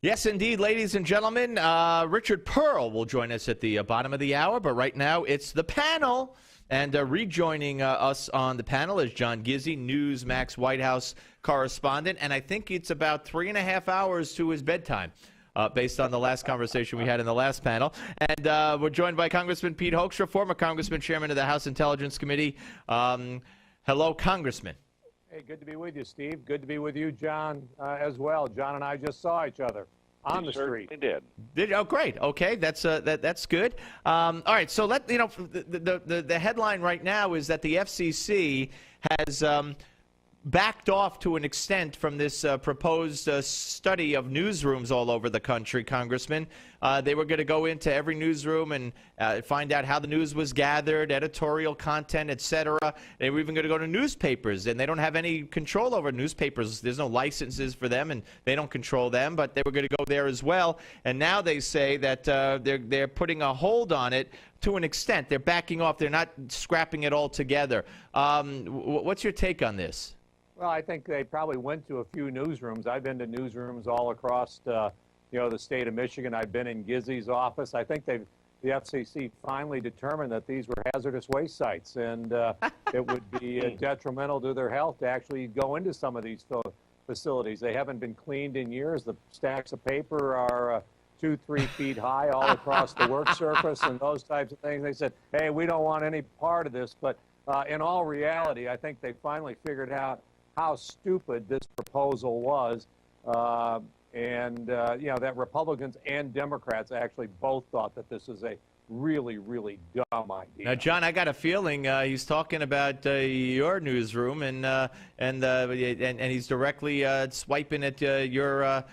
Yes, indeed, ladies and gentlemen. Richard Pearl will join us at the bottom of the hour, but right now it's the panel. And rejoining us on the panel is John Gizzi, Newsmax White House correspondent. And I think it's about 3.5 hours to his bedtime, based on the last conversation we had in the last panel. And we're joined by Congressman Pete Hoekstra, former Congressman, Chairman of the House Intelligence Committee. Hello, Congressman. Hey, good to be with you, Steve. Good to be with you, John, as well. John and I just saw each other on the street. We did. Oh, great. Okay, that's good. All right, so the headline right now is that the FCC has backed off to an extent from this proposed study of newsrooms all over the country, Congressman. They were going to go into every newsroom and find out how the news was gathered, editorial content, etc. They were even going to go to newspapers, and they don't have any control over newspapers. There's no licenses for them, and they don't control them, but they were going to go there as well. And now they say that they're putting a hold on it to an extent. They're backing off. They're not scrapping it all together. What's your take on this? Well, I think they probably went to a few newsrooms. I've been to newsrooms all across, the state of Michigan. I've been in Gizzi's office. I think the FCC finally determined that these were hazardous waste sites, and it would be detrimental to their health to actually go into some of these facilities. They haven't been cleaned in years. The stacks of paper are 2-3 feet high all across the work surface and those types of things. They said, hey, we don't want any part of this. But in all reality, I think they finally figured out how stupid this proposal was, that Republicans and Democrats actually both thought that this is a really, really dumb idea. Now, John, I got a feeling he's talking about your newsroom, and he's directly swiping at your,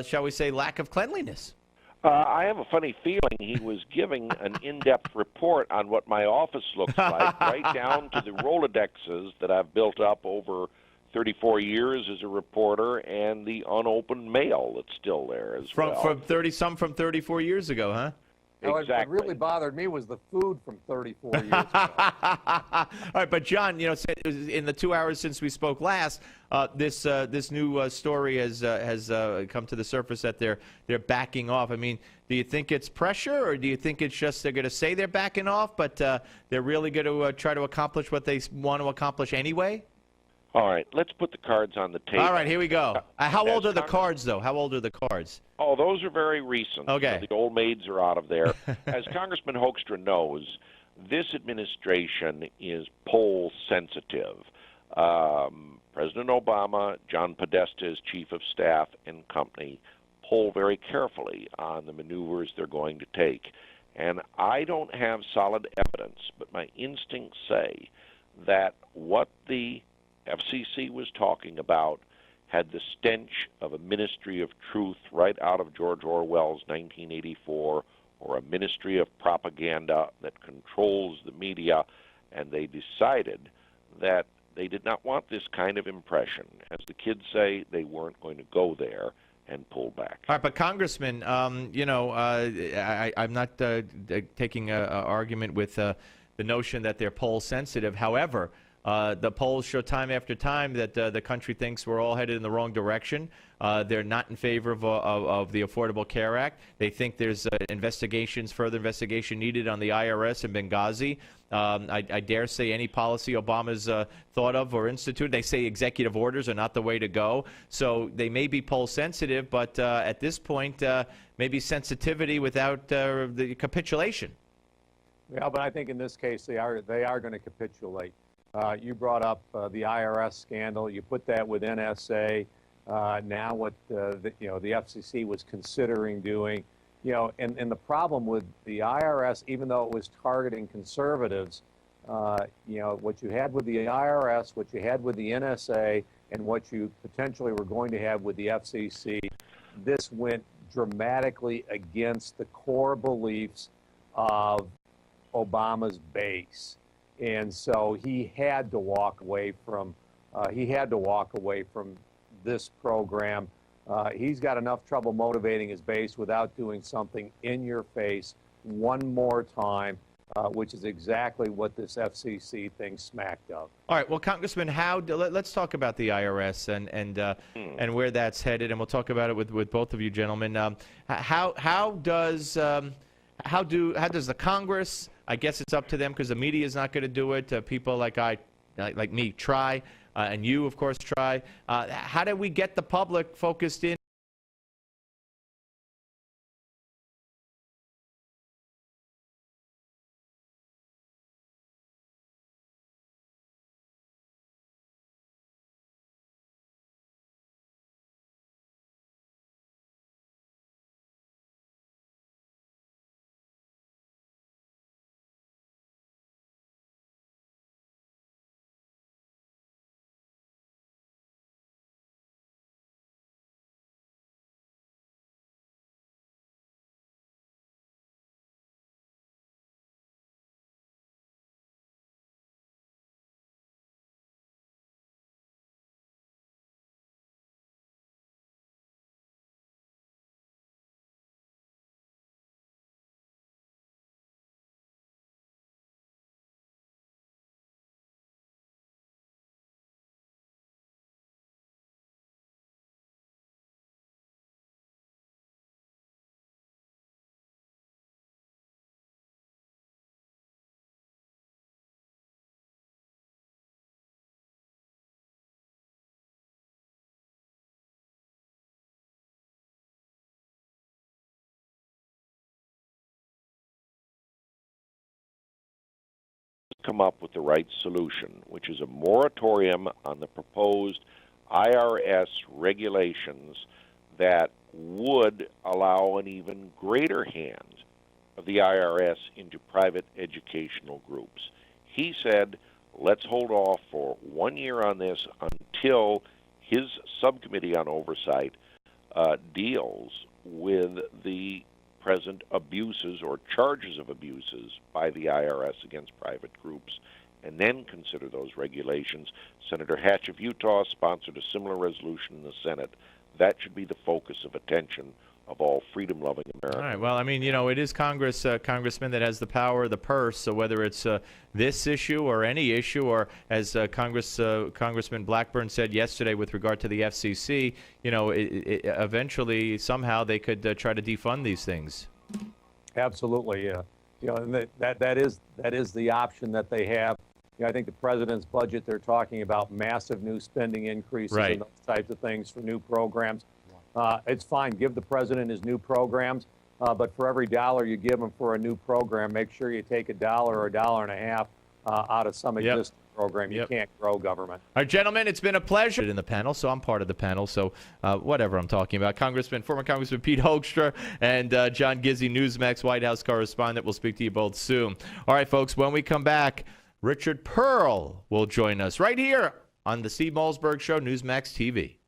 shall we say, lack of cleanliness. I have a funny feeling he was giving an in-depth report on what my office looks like, right down to the Rolodexes that I've built up over 34 years as a reporter, and the unopened mail that's still there as well. From 34 years ago, huh? Exactly. What really bothered me was the food from 34 years ago. All right, but John, in the 2 hours since we spoke last, this new story has come to the surface that they're backing off. I mean, do you think it's pressure, or do you think it's just they're going to say they're backing off, but they're really going to try to accomplish what they want to accomplish anyway? All right, let's put the cards on the table. All right, here we go. How old are the cards, though? How old are the cards? Oh, those are very recent. Okay. The old maids are out of there. As Congressman Hoekstra knows, this administration is poll sensitive. President Obama, John Podesta as chief of staff, and company poll very carefully on the maneuvers they're going to take. And I don't have solid evidence, but my instincts say that what the FCC was talking about had the stench of a ministry of truth right out of George Orwell's 1984, or a ministry of propaganda that controls the media, and they decided that they did not want this kind of impression. As the kids say, they weren't going to go there, and pull back. All right, but Congressman, I'm not taking an argument with the notion that they're poll sensitive. However, the polls show time after time that the country thinks we're all headed in the wrong direction. They're not in favor of the Affordable Care Act. They think there's further investigation needed on the IRS and Benghazi. I dare say any policy Obama's thought of or instituted, they say executive orders are not the way to go. So they may be poll sensitive, but at this point, maybe sensitivity without the capitulation. Yeah, but I think in this case they are going to capitulate. You brought up the IRS scandal. You put that with NSA. Now what the FCC was considering doing, and the problem with the IRS, even though it was targeting conservatives, what you had with the IRS, what you had with the NSA, and what you potentially were going to have with the FCC, this went dramatically against the core beliefs of Obama's base. And so he had to walk away from this program. He's got enough trouble motivating his base without doing something in your face one more time. which is exactly what this FCC thing smacked of. All right. Well, Congressman, let's talk about the IRS and where that's headed, and we'll talk about it with both of you gentlemen. How does the Congress? I guess it's up to them because the media is not going to do it. People like me try, and you, of course, try. How do we get the public focused in? Come up with the right solution, which is a moratorium on the proposed IRS regulations that would allow an even greater hand of the IRS into private educational groups. He said, let's hold off for 1 year on this until his subcommittee on oversight deals with the present abuses or charges of abuses by the IRS against private groups, and then consider those regulations. Senator Hatch of Utah sponsored a similar resolution in the Senate. That should be the focus of attention of all freedom-loving Americans. All right. Well, I mean, it is Congressman that has the power of the purse. So whether it's this issue or any issue, or as Congressman Blackburn said yesterday with regard to the FCC, eventually somehow they could try to defund these things. Absolutely, yeah. And that is the option that they have. I think the president's budget, they're talking about massive new spending increases and those types of things for new programs. It's fine. Give the president his new programs, but for every dollar you give him for a new program, make sure you take $1 or $1.50 out of some existing program. You can't grow government. All right, gentlemen, it's been a pleasure in the panel, so I'm part of the panel, so whatever I'm talking about. Former Congressman Pete Hoekstra and John Gizzi, Newsmax White House correspondent. We'll speak to you both soon. All right, folks, when we come back, Richard Pearl will join us right here on the Steve Malzberg Show, Newsmax TV.